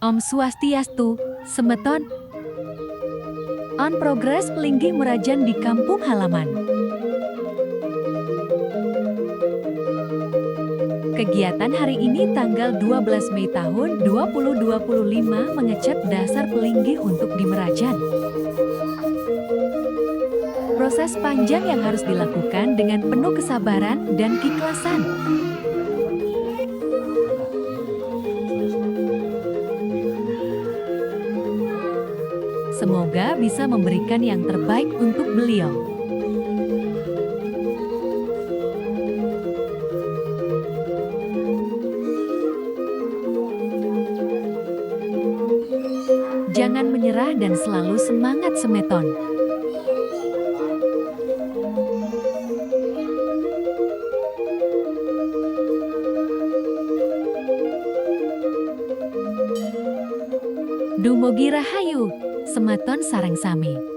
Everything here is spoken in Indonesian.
Om Swastiastu, Semeton. On progress pelinggih merajan di kampung halaman. Kegiatan hari ini tanggal 12 Mei tahun 2025 mengecat dasar pelinggih untuk di Merajan. Proses panjang yang harus dilakukan dengan penuh kesabaran dan keikhlasan. Semoga bisa memberikan yang terbaik untuk beliau. Jangan menyerah dan selalu semangat Semeton. Dumugi Rahayu, Semeton sareng sami.